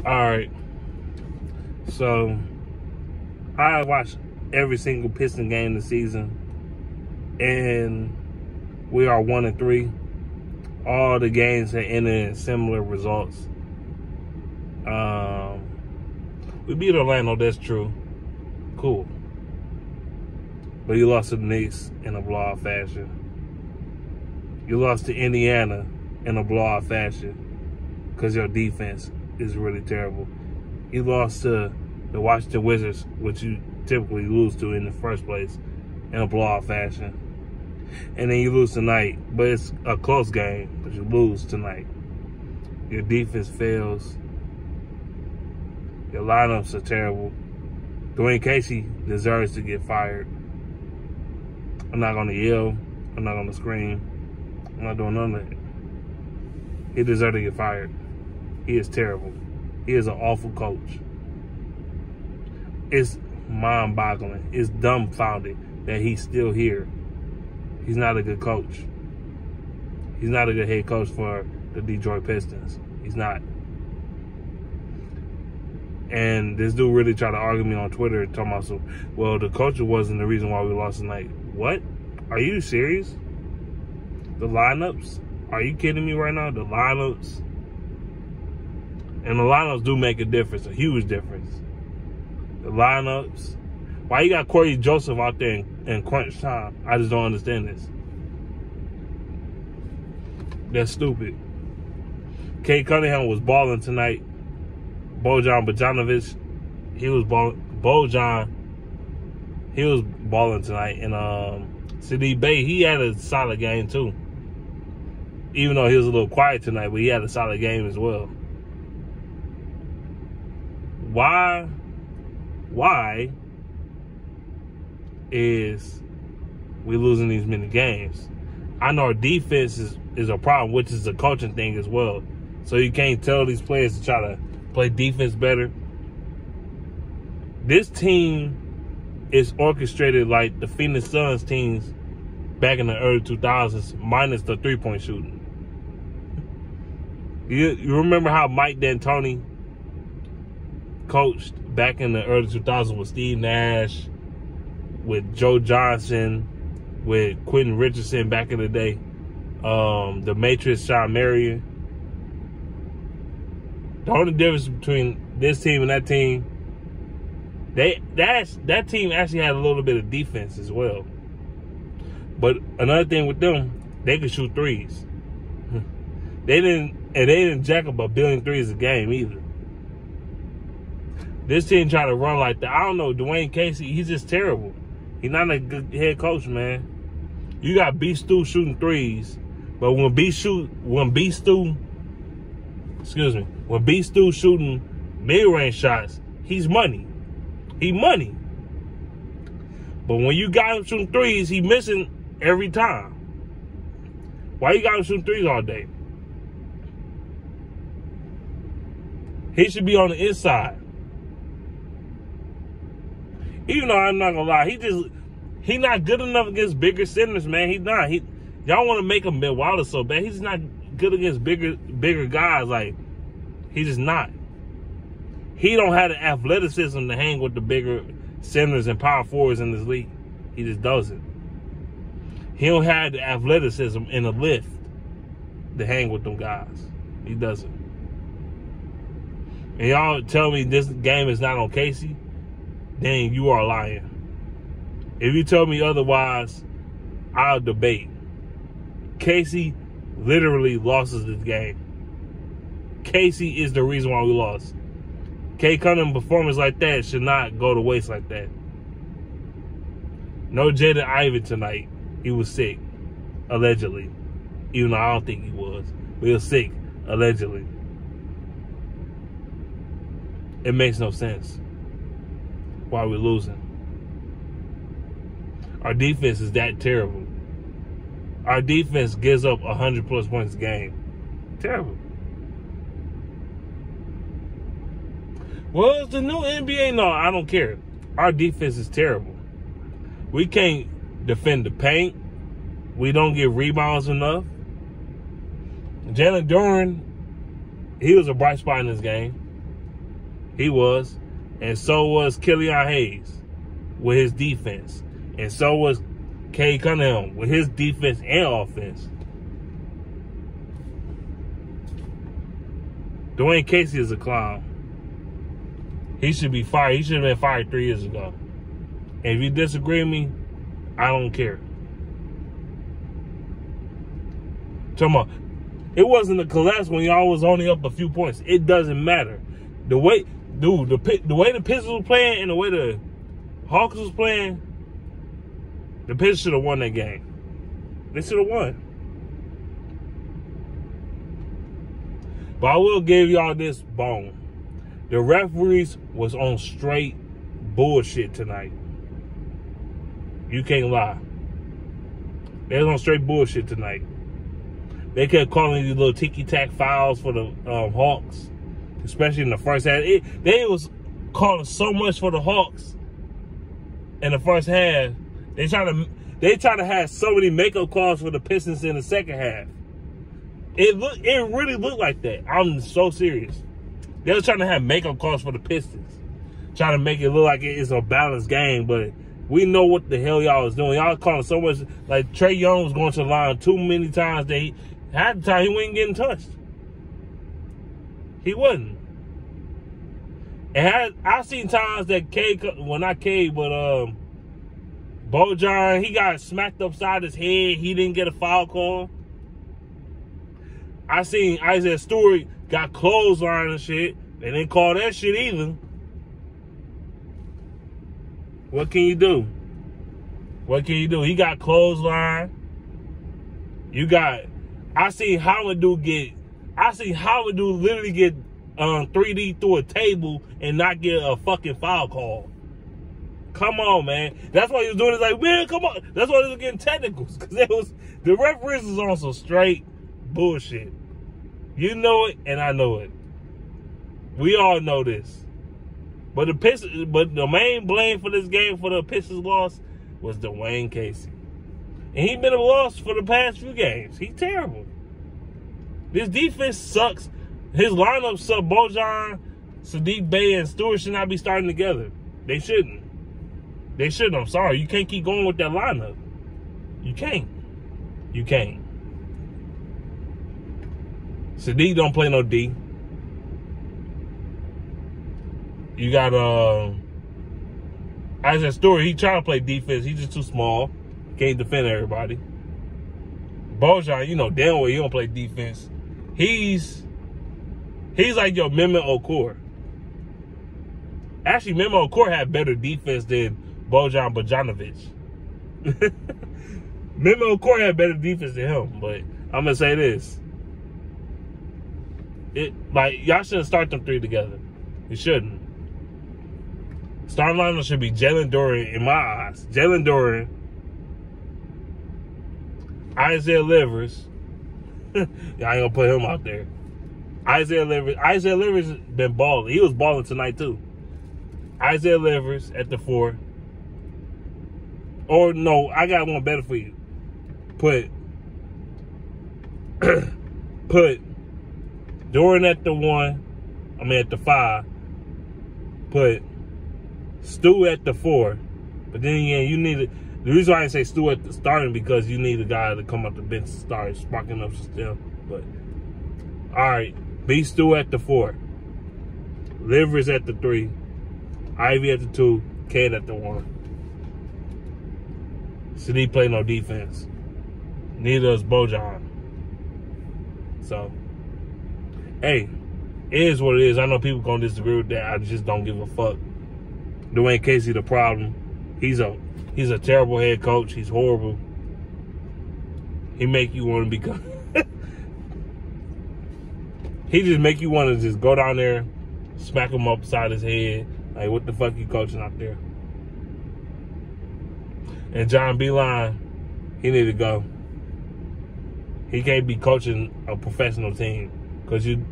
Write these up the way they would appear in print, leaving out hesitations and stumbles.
Alright, so I watched every single Piston game this season, and we are 1-3. All the games have ended in similar results. We beat Orlando, that's true. Cool. But you lost to the Knicks in a blowout fashion. You lost to Indiana in a blowout fashion because your defense is really terrible. You lost to the Washington Wizards, which you typically lose to in the first place, in a blowout fashion. And then you lose tonight, but it's a close game, but you lose tonight. Your defense fails. Your lineups are terrible. Dwane Casey deserves to get fired. I'm not going to yell. I'm not going to scream. I'm not doing none of that. He deserves to get fired. He is terrible. He is an awful coach. It's mind-boggling. It's dumbfounded that he's still here. He's not a good coach. He's not a good head coach for the Detroit Pistons. He's not. And this dude really tried to argue me on Twitter talking about, well, the coach wasn't the reason why we lost tonight. What? Are you serious? The lineups? Are you kidding me right now? The lineups? And the lineups do make a difference, a huge difference. The lineups. Why you got Corey Joseph out there in crunch time? I just don't understand this. That's stupid. Kate Cunningham was balling tonight. Bojan Bogdanovic, he was balling tonight. And Saddiq Bey, he had a solid game too. Even though he was a little quiet tonight, but he had a solid game as well. Why is we losing these many games? I know our defense is a problem, which is a coaching thing as well. So you can't tell these players to try to play defense better. This team is orchestrated like the Phoenix Suns teams back in the early 2000s, minus the three-point shooting. You remember how Mike D'Antoni coached back in the early 2000s with Steve Nash, with Joe Johnson, with Quentin Richardson back in the day, the Matrix Sean Marion. The only difference between this team and that team, that team actually had a little bit of defense as well. But another thing with them, they could shoot threes. They didn't jack up 1 billion threes a game either. This team try to run like that. I don't know, Dwane Casey, he's just terrible. He's not a good head coach, man. You got B. Stu shooting threes, but when B. Stu shooting mid-range shots, he's money. He money. But when you got him shooting threes, he missing every time. Why you got him shooting threes all day? He should be on the inside. Even though I'm not gonna lie, he not good enough against bigger centers, man. He's not. Y'all want to make him Bill Wallace so bad. He's not good against bigger guys. Like, he's just not. He don't have the athleticism to hang with the bigger centers and power forwards in this league. He just doesn't. He don't have the athleticism and the lift to hang with them guys. He doesn't. And y'all tell me this game is not on Casey, then you are lying. If you tell me otherwise, I'll debate. Casey literally lost this game. Casey is the reason why we lost. Kate Cunningham performance like that should not go to waste like that. No Jaden Ivey tonight. He was sick, allegedly. Even though I don't think he was. But he was sick, allegedly. It makes no sense why we're losing. Our defense is that terrible. Our defense gives up 100+ points a game. Terrible. Well, it's the new NBA. No, I don't care. Our defense is terrible. We can't defend the paint. We don't get rebounds enough. Jalen Duren, he was a bright spot in this game. He was. And so was Killian Hayes with his defense. And so was Cade Cunningham with his defense and offense. Dwane Casey is a clown. He should be fired. He should have been fired 3 years ago. And if you disagree with me, I don't care. Talking about, it wasn't a collapse when y'all was only up a few points. It doesn't matter. The way, dude, the way the Pistons was playing and the way the Hawks was playing, the Pistons should have won that game. They should have won. But I will give y'all this bone. The referees was on straight bullshit tonight. You can't lie. They was on straight bullshit tonight. They kept calling these little ticky-tack fouls for the Hawks, especially in the first half. They was calling so much for the Hawks in the first half. They try to have so many makeup calls for the Pistons in the second half. It really looked like that. I'm so serious. They were trying to have makeup calls for the Pistons, trying to make it look like it's a balanced game, but we know what the hell y'all was doing. Y'all calling so much, like Trae Young was going to the line too many times that half the time he wasn't getting touched. He wasn't. And I seen times that Bojan, he got smacked upside his head. He didn't get a foul call. I seen Isaiah Stewart got clothesline and shit. They didn't call that shit either. What can you do? What can you do? He got clothesline. I seen Howard literally get 3D through a table and not get a fucking foul call. Come on, man. That's why he was doing it. Like, man, come on. That's why they was getting technicals. Because the referees was on some straight bullshit. You know it, and I know it. We all know this. But the main blame for this game, for the Pistons loss, was Dwane Casey. And he been a loss for the past few games. He's terrible. This defense sucks. His lineup sucks. Bojan, Sadiq Bey, and Stewart should not be starting together. They shouldn't. They shouldn't. I'm sorry. You can't keep going with that lineup. You can't. You can't. Sadiq don't play no D. You got Isaiah Stewart. He trying to play defense. He's just too small. Can't defend everybody. Bojan, you know damn well he don't play defense. He's like your Memo Okor. Actually, Memo Okor had better defense than Bojan Bogdanovic. Memo Okor had better defense than him, but I'm gonna say this. Y'all shouldn't start them three together. You shouldn't. Starting lineup should be Jalen Duren in my eyes. Jalen Duren, Isaiah Livers. Y'all ain't gonna put him out there. Isaiah Livers been balling. He was balling tonight too. Isaiah Livers at the 4. Or no, I got one better for you. Put Duren at the 1. I mean at the 5. Put Stu at the 4. But then again, you need the reason why I say Stu at the starting because you need a guy to come up the bench and start sparking up still. But all right, B Stu at the 4. Livers at the 3. Ivy at the 2. Cade at the 1. Sadiq play no defense. Neither does Bojan. So, hey, it is what it is. I know people gonna disagree with that. I just don't give a fuck. Dwane Casey the problem. He's a terrible head coach. He's horrible. He make you want to become. He just make you want to just go down there, smack him upside his head. Like, what the fuck you coaching out there? And John Beeline, he need to go. He can't be coaching a professional team because you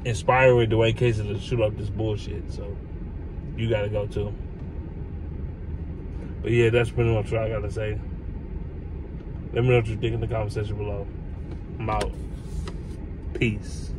inspiring Dwane Casey to shoot up this bullshit. So you got to go too. But yeah, that's pretty much what I got to say. Let me know what you think in the comment section below. I'm out. Peace.